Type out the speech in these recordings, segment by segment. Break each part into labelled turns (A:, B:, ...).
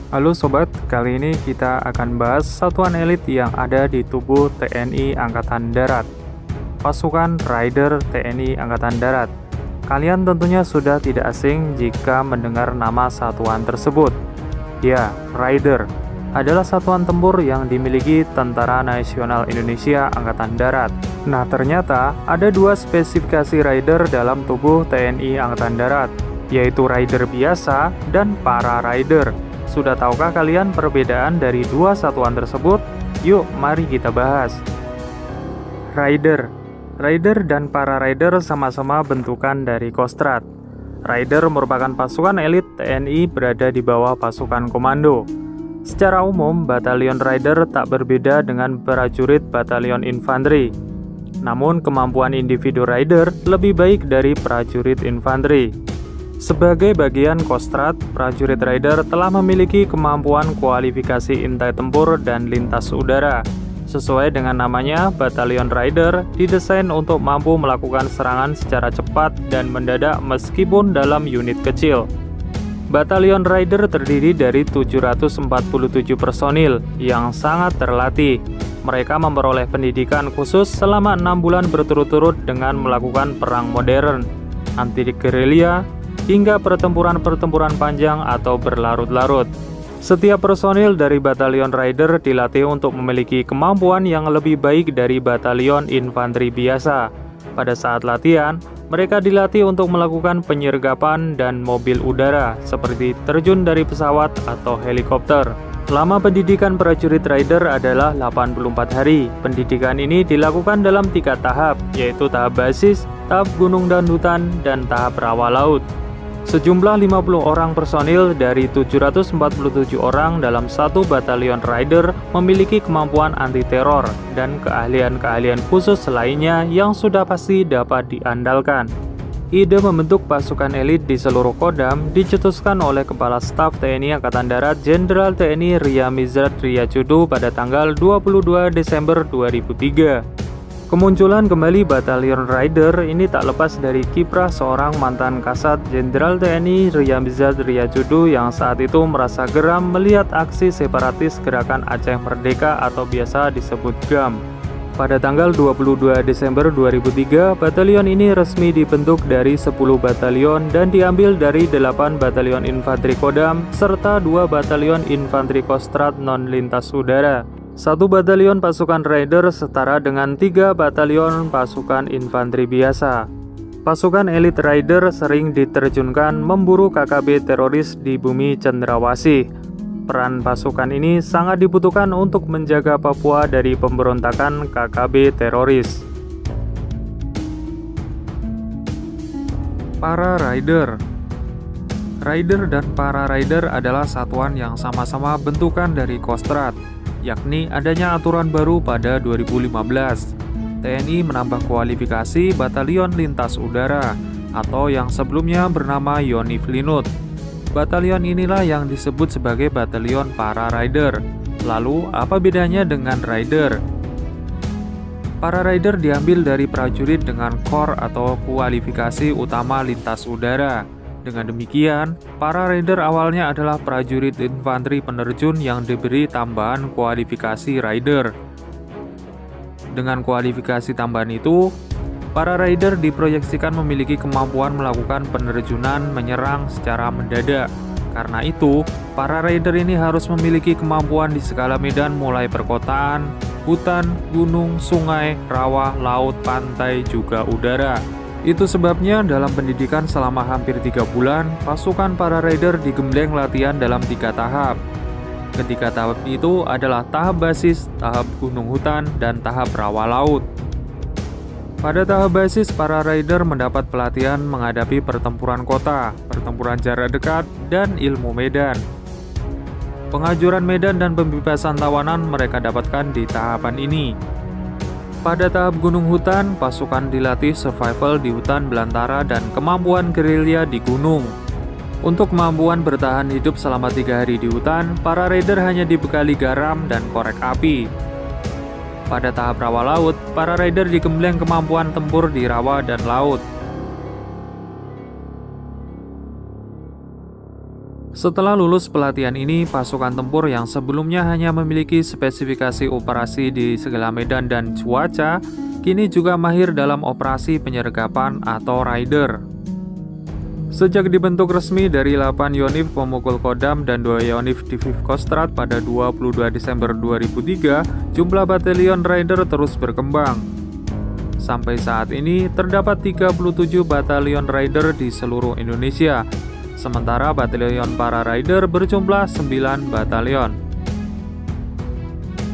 A: Halo sobat, kali ini kita akan bahas satuan elit yang ada di tubuh TNI Angkatan Darat. Pasukan Raider TNI Angkatan Darat. Kalian tentunya sudah tidak asing jika mendengar nama satuan tersebut. Ya, Raider adalah satuan tempur yang dimiliki Tentara Nasional Indonesia Angkatan Darat. Nah, ternyata ada dua spesifikasi Raider dalam tubuh TNI Angkatan Darat, yaitu Raider biasa dan Para Raider. Sudah tahukah kalian perbedaan dari dua satuan tersebut? Yuk, mari kita bahas. Raider dan Para Raider sama-sama bentukan dari Kostrad. Raider merupakan pasukan elit TNI berada di bawah pasukan komando. Secara umum, Batalion Raider tak berbeda dengan prajurit Batalion Infanteri. Namun, kemampuan individu Raider lebih baik dari prajurit infanteri. Sebagai bagian Kostrad, prajurit Raider telah memiliki kemampuan kualifikasi intai tempur dan lintas udara. Sesuai dengan namanya, Batalion Raider didesain untuk mampu melakukan serangan secara cepat dan mendadak meskipun dalam unit kecil. Batalion Raider terdiri dari 747 personil yang sangat terlatih. Mereka memperoleh pendidikan khusus selama 6 bulan berturut-turut dengan melakukan perang modern, anti-gerilya, hingga pertempuran-pertempuran panjang atau berlarut-larut. Setiap personil dari Batalion Raider dilatih untuk memiliki kemampuan yang lebih baik dari batalion infanteri biasa. Pada saat latihan, mereka dilatih untuk melakukan penyergapan dan mobil udara, seperti terjun dari pesawat atau helikopter. Lama pendidikan prajurit Raider adalah 84 hari. Pendidikan ini dilakukan dalam 3 tahap, yaitu tahap basis, tahap gunung dan hutan, dan tahap rawa laut. Sejumlah 50 orang personil dari 747 orang dalam satu batalion Raider memiliki kemampuan anti-teror dan keahlian-keahlian khusus lainnya yang sudah pasti dapat diandalkan. Ide membentuk pasukan elit di seluruh Kodam dicetuskan oleh Kepala Staf TNI Angkatan Darat Jenderal TNI Riyamizard Riyacudu pada tanggal 22 Desember 2003. Kemunculan kembali Batalion Raider ini tak lepas dari kiprah seorang mantan Kasat Jenderal TNI Riyamizard Riyacudu yang saat itu merasa geram melihat aksi separatis Gerakan Aceh Merdeka atau biasa disebut GAM. Pada tanggal 22 Desember 2003, batalion ini resmi dibentuk dari 10 batalion dan diambil dari 8 batalion infanteri Kodam serta 2 batalion infanteri Kostrad non-lintas udara. 1 batalion pasukan Raider setara dengan 3 batalion pasukan infanteri biasa. Pasukan elit Raider sering diterjunkan memburu KKB teroris di bumi Cendrawasih. Peran pasukan ini sangat dibutuhkan untuk menjaga Papua dari pemberontakan KKB teroris. Para Raider dan Para Raider adalah satuan yang sama-sama bentukan dari Kostrad, yakni adanya aturan baru pada 2015. TNI menambah kualifikasi Batalion Lintas Udara atau yang sebelumnya bernama Yonif Linut. Batalion inilah yang disebut sebagai Batalion Para Raider. Lalu, apa bedanya dengan Raider? Para Raider diambil dari prajurit dengan KOR atau kualifikasi utama lintas udara. Dengan demikian, Para Raider awalnya adalah prajurit infanteri penerjun yang diberi tambahan kualifikasi Raider. Dengan kualifikasi tambahan itu, Para Raider diproyeksikan memiliki kemampuan melakukan penerjunan menyerang secara mendadak. Karena itu, Para Raider ini harus memiliki kemampuan di segala medan mulai perkotaan, hutan, gunung, sungai, rawa, laut, pantai, juga udara. Itu sebabnya dalam pendidikan selama hampir 3 bulan, pasukan Para Raider digembleng latihan dalam 3 tahap. Ketiga tahap itu adalah tahap basis, tahap gunung hutan, dan tahap rawa laut. Pada tahap basis, Para Raider mendapat pelatihan menghadapi pertempuran kota, pertempuran jarak dekat, dan ilmu medan. Pengajuran medan dan pembebasan tawanan mereka dapatkan di tahapan ini. Pada tahap gunung hutan, pasukan dilatih survival di hutan belantara dan kemampuan gerilya di gunung. Untuk kemampuan bertahan hidup selama 3 hari di hutan, Para Raider hanya dibekali garam dan korek api. Pada tahap rawa laut, Para Raider digembleng kemampuan tempur di rawa dan laut. Setelah lulus pelatihan ini, pasukan tempur yang sebelumnya hanya memiliki spesifikasi operasi di segala medan dan cuaca, kini juga mahir dalam operasi penyergapan atau rider. Sejak dibentuk resmi dari 8 Yonif pemukul Kodam dan 2 Yonif Diviv Kostrad pada 22 Desember 2003, jumlah batalion rider terus berkembang. Sampai saat ini, terdapat 37 batalion rider di seluruh Indonesia, sementara batalion para rider berjumlah 9 batalion.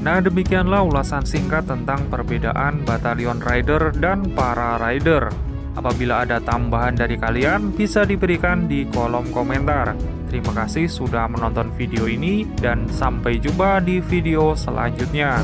A: Nah, demikianlah ulasan singkat tentang perbedaan batalion rider dan para rider. Apabila ada tambahan dari kalian, bisa diberikan di kolom komentar. Terima kasih sudah menonton video ini, dan sampai jumpa di video selanjutnya.